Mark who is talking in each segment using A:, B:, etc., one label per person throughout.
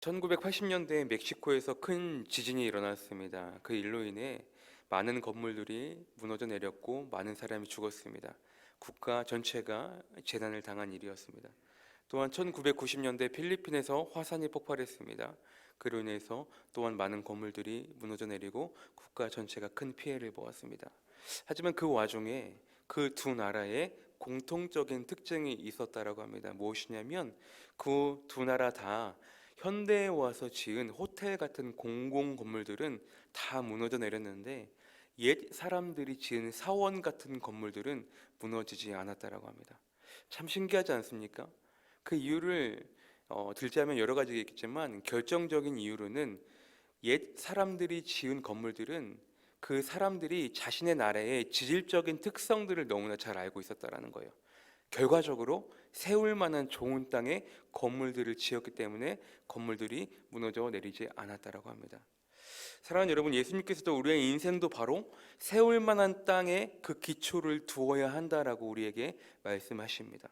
A: 1980년대에 멕시코에서 큰 지진이 일어났습니다. 그 일로 인해 많은 건물들이 무너져 내렸고 많은 사람이 죽었습니다. 국가 전체가 재난을 당한 일이었습니다. 또한 1990년대 필리핀에서 화산이 폭발했습니다. 그로 인해서 또한 많은 건물들이 무너져 내리고 국가 전체가 큰 피해를 보았습니다. 하지만 그 와중에 그 두 나라에 공통적인 특징이 있었다라고 합니다. 무엇이냐면 그 두 나라 다 현대에 와서 지은 호텔 같은 공공 건물들은 다 무너져 내렸는데 옛 사람들이 지은 사원 같은 건물들은 무너지지 않았다라고 합니다. 참 신기하지 않습니까? 그 이유를 들자면 여러 가지가 있겠지만 결정적인 이유로는 옛 사람들이 지은 건물들은 그 사람들이 자신의 나라의 지질적인 특성들을 너무나 잘 알고 있었다라는 거예요. 결과적으로 세울 만한 좋은 땅에 건물들을 지었기 때문에 건물들이 무너져 내리지 않았다라고 합니다. 사랑하는 여러분, 예수님께서도 우리의 인생도 바로 세울 만한 땅에 그 기초를 두어야 한다라고 우리에게 말씀하십니다.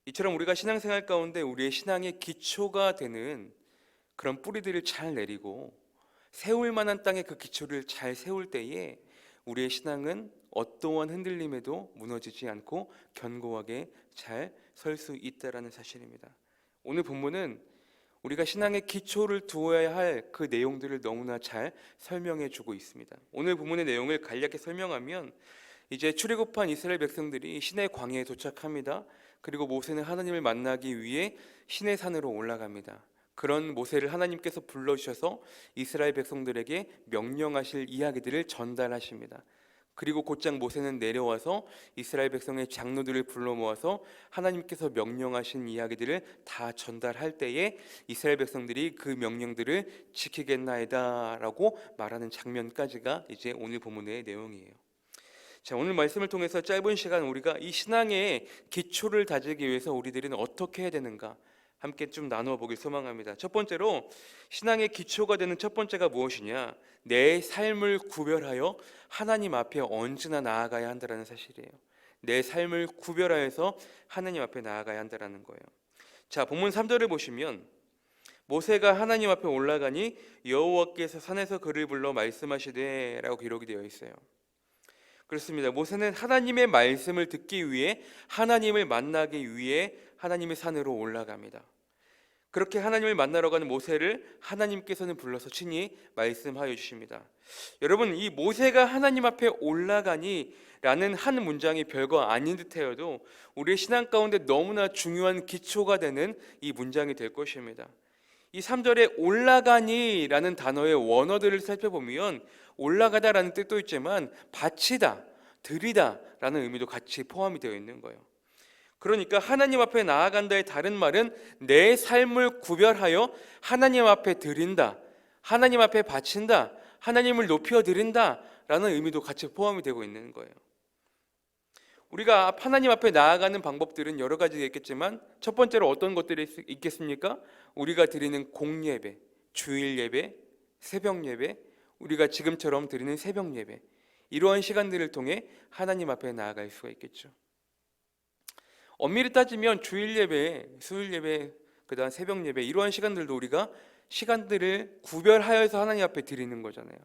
A: 이처럼 우리가 신앙생활 가운데 우리의 신앙의 기초가 되는 그런 뿌리들을 잘 내리고 세울 만한 땅에 그 기초를 잘 세울 때에 우리의 신앙은 어떠한 흔들림에도 무너지지 않고 견고하게 잘 설 수 있다라는 사실입니다. 오늘 본문은 우리가 신앙의 기초를 두어야 할 그 내용들을 너무나 잘 설명해 주고 있습니다. 오늘 본문의 내용을 간략히 설명하면 이제 출애굽한 이스라엘 백성들이 시내 광야에 도착합니다. 그리고 모세는 하나님을 만나기 위해 시내 산으로 올라갑니다. 그런 모세를 하나님께서 불러주셔서 이스라엘 백성들에게 명령하실 이야기들을 전달하십니다. 그리고 곧장 모세는 내려와서 이스라엘 백성의 장로들을 불러 모아서 하나님께서 명령하신 이야기들을 다 전달할 때에 이스라엘 백성들이 그 명령들을 지키겠나이다 라고 말하는 장면까지가 이제 오늘 본문의 내용이에요. 자, 오늘 말씀을 통해서 짧은 시간 우리가 이 신앙의 기초를 다지기 위해서 우리들은 어떻게 해야 되는가 함께 좀 나누어 보길 소망합니다. 첫 번째로 신앙의 기초가 되는 첫 번째가 무엇이냐? 내 삶을 구별하여 하나님 앞에 언제나 나아가야 한다는 사실이에요. 내 삶을 구별하여서 하나님 앞에 나아가야 한다는 거예요. 자, 본문 3절을 보시면 모세가 하나님 앞에 올라가니 여호와께서 산에서 그를 불러 말씀하시되 라고 기록이 되어 있어요. 그렇습니다. 모세는 하나님의 말씀을 듣기 위해 하나님을 만나기 위해 하나님의 산으로 올라갑니다. 그렇게 하나님을 만나러 가는 모세를 하나님께서는 불러서 친히 말씀하여 주십니다. 여러분, 이 모세가 하나님 앞에 올라가니 라는 한 문장이 별거 아닌 듯해도 우리의 신앙 가운데 너무나 중요한 기초가 되는 이 문장이 될 것입니다. 이 3절에 올라가니 라는 단어의 원어들을 살펴보면 올라가다라는 뜻도 있지만 바치다, 드리다 라는 의미도 같이 포함이 되어 있는 거예요. 그러니까 하나님 앞에 나아간다의 다른 말은 내 삶을 구별하여 하나님 앞에 드린다, 하나님 앞에 바친다, 하나님을 높여 드린다 라는 의미도 같이 포함이 되고 있는 거예요. 우리가 하나님 앞에 나아가는 방법들은 여러 가지가 있겠지만 첫 번째로 어떤 것들이 있겠습니까? 우리가 드리는 공예배, 주일 예배, 새벽 예배, 우리가 지금처럼 드리는 새벽 예배, 이러한 시간들을 통해 하나님 앞에 나아갈 수가 있겠죠. 엄밀히 따지면 주일 예배, 수요일 예배, 그다음 새벽 예배, 이러한 시간들도 우리가 시간들을 구별하여서 하나님 앞에 드리는 거잖아요.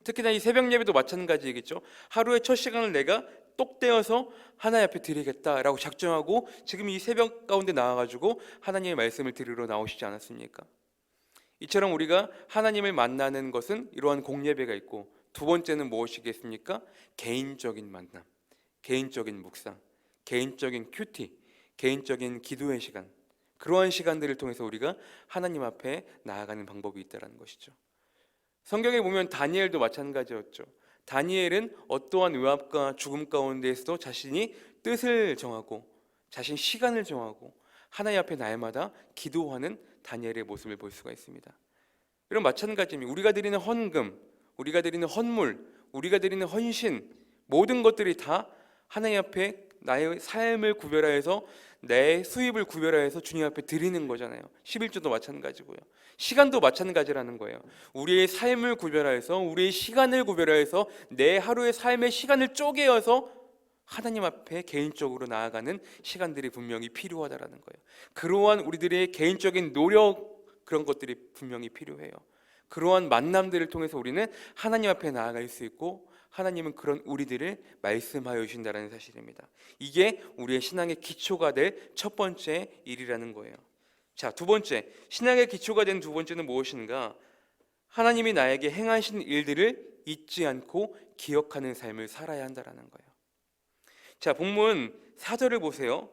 A: 특히나 이 새벽 예배도 마찬가지겠죠. 하루의 첫 시간을 내가 똑 떼어서 하나님 앞에 드리겠다라고 작정하고 지금 이 새벽 가운데 나와가지고 하나님의 말씀을 드리러 나오시지 않았습니까? 이처럼 우리가 하나님을 만나는 것은 이러한 공예배가 있고, 두 번째는 무엇이겠습니까? 개인적인 만남, 개인적인 묵상, 개인적인 큐티, 개인적인 기도의 시간, 그러한 시간들을 통해서 우리가 하나님 앞에 나아가는 방법이 있다는 것이죠. 성경에 보면 다니엘도 마찬가지였죠. 다니엘은 어떠한 외압과 죽음 가운데에서도 자신이 뜻을 정하고 자신 시간을 정하고 하나님 앞에 날마다 기도하는 다니엘의 모습을 볼 수가 있습니다. 이런 마찬가지입니다. 우리가 드리는 헌금, 우리가 드리는 헌물, 우리가 드리는 헌신, 모든 것들이 다 하나님 앞에 나의 삶을 구별하여서 내 수입을 구별하여서 주님 앞에 드리는 거잖아요. 11조도 마찬가지고요. 시간도 마찬가지라는 거예요. 우리의 삶을 구별하여서, 우리의 시간을 구별하여서 내 하루의 삶의 시간을 쪼개어서 하나님 앞에 개인적으로 나아가는 시간들이 분명히 필요하다라는 거예요. 그러한 우리들의 개인적인 노력, 그런 것들이 분명히 필요해요. 그러한 만남들을 통해서 우리는 하나님 앞에 나아갈 수 있고 하나님은 그런 우리들을 말씀하여 주신다는 사실입니다. 이게 우리의 신앙의 기초가 될 첫 번째 일이라는 거예요. 자, 두 번째, 신앙의 기초가 된 두 번째는 무엇인가? 하나님이 나에게 행하신 일들을 잊지 않고 기억하는 삶을 살아야 한다는 거예요. 자, 본문 4절을 보세요.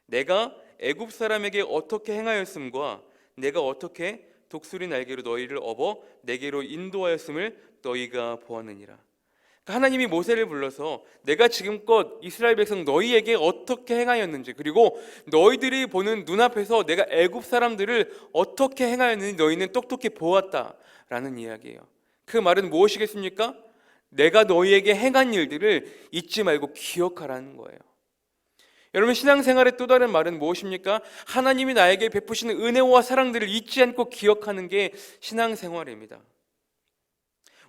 A: 내가 애굽 사람에게 어떻게 행하였음과 내가 어떻게 독수리 날개로 너희를 업어 내게로 인도하였음을 너희가 보았느니라. 그러니까 하나님이 모세를 불러서 내가 지금껏 이스라엘 백성 너희에게 어떻게 행하였는지, 그리고 너희들이 보는 눈앞에서 내가 애굽 사람들을 어떻게 행하였는지 너희는 똑똑히 보았다라는 이야기예요. 그 말은 무엇이겠습니까? 내가 너희에게 행한 일들을 잊지 말고 기억하라는 거예요. 여러분, 신앙생활의 또 다른 말은 무엇입니까? 하나님이 나에게 베푸시는 은혜와 사랑들을 잊지 않고 기억하는 게 신앙생활입니다.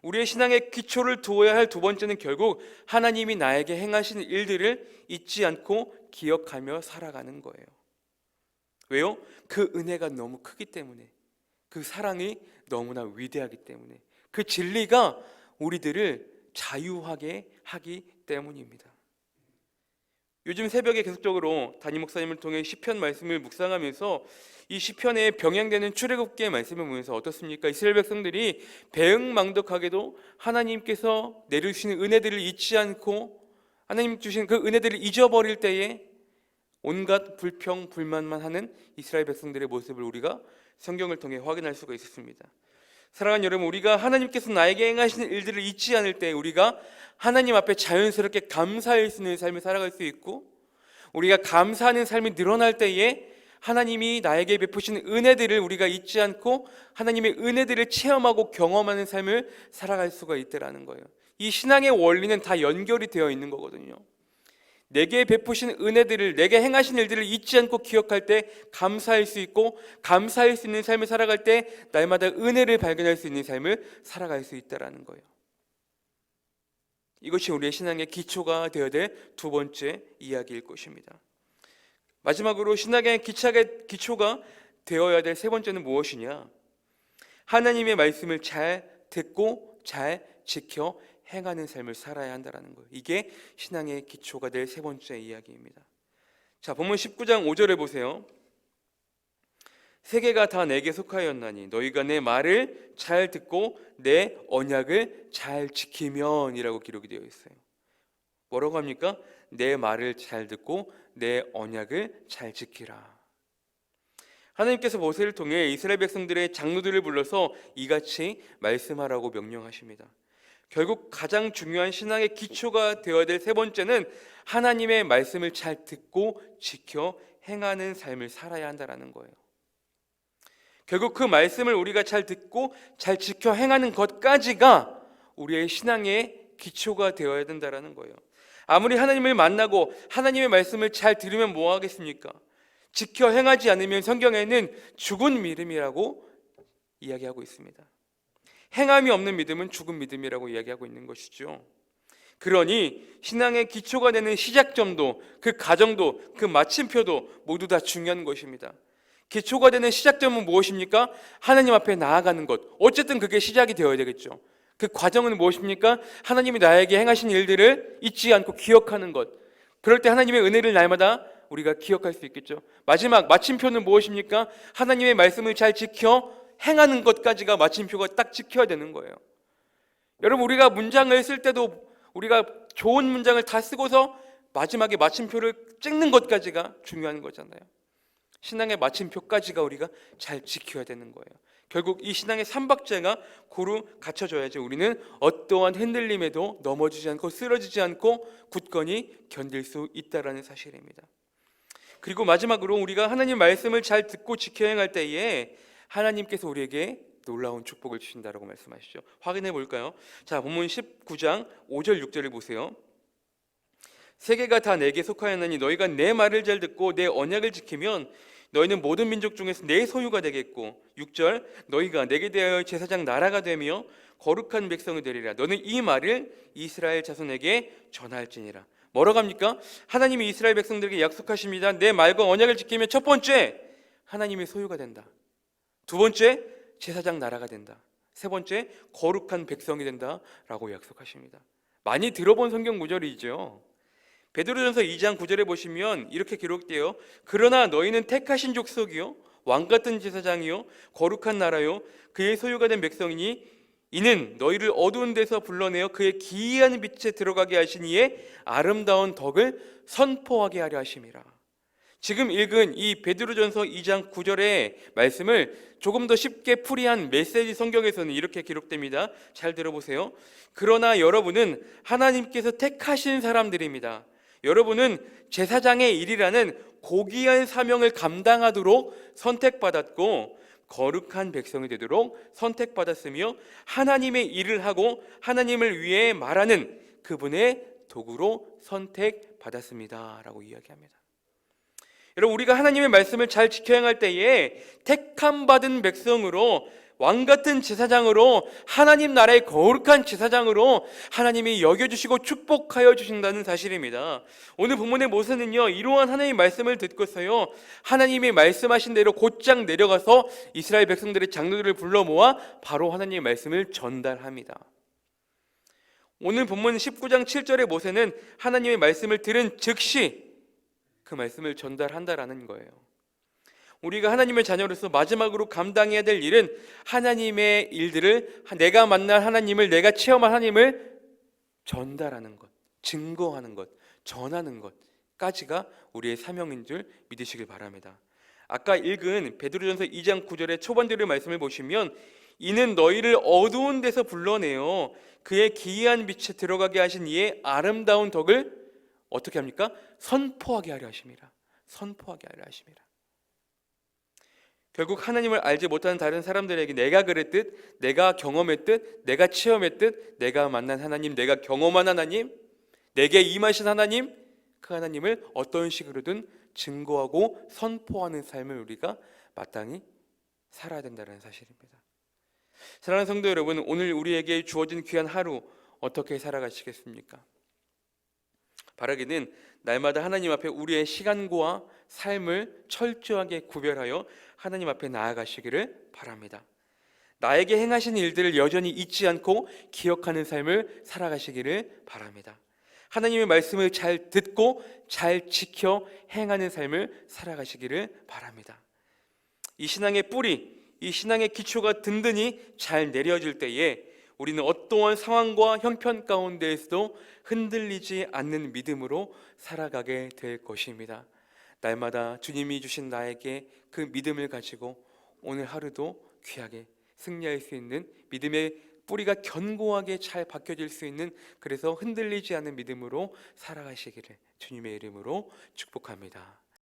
A: 우리의 신앙의 기초를 두어야 할 두 번째는 결국 하나님이 나에게 행하신 일들을 잊지 않고 기억하며 살아가는 거예요. 왜요? 그 은혜가 너무 크기 때문에, 그 사랑이 너무나 위대하기 때문에, 그 진리가 우리들을 자유하게 하기 때문입니다. 요즘 새벽에 계속적으로 담임 목사님을 통해 시편 말씀을 묵상하면서 이 시편에 병행되는 출애굽기의 말씀을 보면서 어떻습니까? 이스라엘 백성들이 배은망덕하게도 하나님께서 내려주시는 은혜들을 잊지 않고 하나님 주신 그 은혜들을 잊어버릴 때에 온갖 불평, 불만만 하는 이스라엘 백성들의 모습을 우리가 성경을 통해 확인할 수가 있었습니다. 사랑하는 여러분, 우리가 하나님께서 나에게 행하시는 일들을 잊지 않을 때 우리가 하나님 앞에 자연스럽게 감사할 수 있는 삶을 살아갈 수 있고, 우리가 감사하는 삶이 늘어날 때에 하나님이 나에게 베푸시는 은혜들을 우리가 잊지 않고 하나님의 은혜들을 체험하고 경험하는 삶을 살아갈 수가 있다라는 거예요. 이 신앙의 원리는 다 연결이 되어 있는 거거든요. 내게 베푸신 은혜들을, 내게 행하신 일들을 잊지 않고 기억할 때 감사할 수 있고, 감사할 수 있는 삶을 살아갈 때 날마다 은혜를 발견할 수 있는 삶을 살아갈 수 있다는 거예요. 이것이 우리의 신앙의 기초가 되어야 될 두 번째 이야기일 것입니다. 마지막으로 신앙의 기초가 되어야 될 세 번째는 무엇이냐? 하나님의 말씀을 잘 듣고 잘 지켜 행하는 삶을 살아야 한다는 거예요. 이게 신앙의 기초가 될 세 번째 이야기입니다. 자, 본문 19장 5절에 보세요. 세계가 다 내게 속하였나니 너희가 내 말을 잘 듣고 내 언약을 잘 지키면 이라고 기록이 되어 있어요. 뭐라고 합니까? 내 말을 잘 듣고 내 언약을 잘 지키라. 하나님께서 모세를 통해 이스라엘 백성들의 장로들을 불러서 이같이 말씀하라고 명령하십니다. 결국 가장 중요한 신앙의 기초가 되어야 될 세 번째는 하나님의 말씀을 잘 듣고 지켜 행하는 삶을 살아야 한다는 거예요. 결국 그 말씀을 우리가 잘 듣고 잘 지켜 행하는 것까지가 우리의 신앙의 기초가 되어야 된다는 거예요. 아무리 하나님을 만나고 하나님의 말씀을 잘 들으면 뭐 하겠습니까? 지켜 행하지 않으면 성경에는 죽은 믿음이라고 이야기하고 있습니다. 행함이 없는 믿음은 죽은 믿음이라고 이야기하고 있는 것이죠. 그러니 신앙의 기초가 되는 시작점도, 그 가정도, 그 마침표도 모두 다 중요한 것입니다. 기초가 되는 시작점은 무엇입니까? 하나님 앞에 나아가는 것. 어쨌든 그게 시작이 되어야 되겠죠. 그 과정은 무엇입니까? 하나님이 나에게 행하신 일들을 잊지 않고 기억하는 것. 그럴 때 하나님의 은혜를 날마다 우리가 기억할 수 있겠죠. 마지막 마침표는 무엇입니까? 하나님의 말씀을 잘 지켜 행하는 것까지가 마침표가 딱 지켜야 되는 거예요. 여러분, 우리가 문장을 쓸 때도 우리가 좋은 문장을 다 쓰고서 마지막에 마침표를 찍는 것까지가 중요한 거잖아요. 신앙의 마침표까지가 우리가 잘 지켜야 되는 거예요. 결국 이 신앙의 삼박자가 고루 갖춰져야지 우리는 어떠한 흔들림에도 넘어지지 않고 쓰러지지 않고 굳건히 견딜 수 있다는 사실입니다. 그리고 마지막으로 우리가 하나님 말씀을 잘 듣고 지켜 행할 때에 하나님께서 우리에게 놀라운 축복을 주신다라고 말씀하시죠. 확인해 볼까요? 자, 본문 19장 5절 6절을 보세요. 세계가 다 내게 속하였나니 너희가 내 말을 잘 듣고 내 언약을 지키면 너희는 모든 민족 중에서 내 소유가 되겠고, 6절 너희가 내게 대하여 제사장 나라가 되며 거룩한 백성이 되리라. 너는 이 말을 이스라엘 자손에게 전할지니라. 뭐라고 합니까? 하나님이 이스라엘 백성들에게 약속하십니다. 내 말과 언약을 지키면 첫 번째, 하나님의 소유가 된다. 두 번째, 제사장 나라가 된다. 세 번째, 거룩한 백성이 된다라고 약속하십니다. 많이 들어본 성경 구절이죠. 베드로전서 2장 9절에 보시면 이렇게 기록되어 그러나 너희는 택하신 족속이요 왕같은 제사장이요 거룩한 나라요 그의 소유가 된 백성이니 이는 너희를 어두운 데서 불러내어 그의 기이한 빛에 들어가게 하신 이의 아름다운 덕을 선포하게 하려 하심이라. 지금 읽은 이 베드로전서 2장 9절의 말씀을 조금 더 쉽게 풀이한 메시지 성경에서는 이렇게 기록됩니다. 잘 들어보세요. 그러나 여러분은 하나님께서 택하신 사람들입니다. 여러분은 제사장의 일이라는 고귀한 사명을 감당하도록 선택받았고 거룩한 백성이 되도록 선택받았으며 하나님의 일을 하고 하나님을 위해 말하는 그분의 도구로 선택받았습니다 라고 이야기합니다. 여러분, 우리가 하나님의 말씀을 잘 지켜 행할 때에 택함받은 백성으로 왕같은 제사장으로 하나님 나라의 거룩한 제사장으로 하나님이 여겨주시고 축복하여 주신다는 사실입니다. 오늘 본문의 모세는요 이러한 하나님의 말씀을 듣고서요 하나님이 말씀하신 대로 곧장 내려가서 이스라엘 백성들의 장로들을 불러 모아 바로 하나님의 말씀을 전달합니다. 오늘 본문 19장 7절의 모세는 하나님의 말씀을 들은 즉시 그 말씀을 전달한다라는 거예요. 우리가 하나님의 자녀로서 마지막으로 감당해야 될 일은 하나님의 일들을 내가 만난 하나님을 내가 체험한 하나님을 전달하는 것, 증거하는 것, 전하는 것까지가 우리의 사명인 줄 믿으시길 바랍니다. 아까 읽은 베드로전서 2장 9절의 초반들의 말씀을 보시면 이는 너희를 어두운 데서 불러내어 그의 기이한 빛에 들어가게 하신 이의 아름다운 덕을 어떻게 합니까? 선포하게 하려 하심이라. 선포하게 하려 하심이라. 결국 하나님을 알지 못하는 다른 사람들에게 내가 그랬듯, 내가 경험했듯, 내가 체험했듯, 내가 만난 하나님, 내가 경험한 하나님, 내게 임하신 하나님, 그 하나님을 어떤 식으로든 증거하고 선포하는 삶을 우리가 마땅히 살아야 된다는 사실입니다. 사랑하는 성도 여러분, 오늘 우리에게 주어진 귀한 하루 어떻게 살아가시겠습니까? 바라기는 날마다 하나님 앞에 우리의 시간과 삶을 철저하게 구별하여 하나님 앞에 나아가시기를 바랍니다. 나에게 행하신 일들을 여전히 잊지 않고 기억하는 삶을 살아가시기를 바랍니다. 하나님의 말씀을 잘 듣고 잘 지켜 행하는 삶을 살아가시기를 바랍니다. 이 신앙의 뿌리, 이 신앙의 기초가 든든히 잘 내려질 때에 우리는 어떠한 상황과 형편 가운데에서도 흔들리지 않는 믿음으로 살아가게 될 것입니다. 날마다 주님이 주신 나에게 그 믿음을 가지고 오늘 하루도 귀하게 승리할 수 있는 믿음의 뿌리가 견고하게 잘 박혀질 수 있는, 그래서 흔들리지 않는 믿음으로 살아가시기를 주님의 이름으로 축복합니다.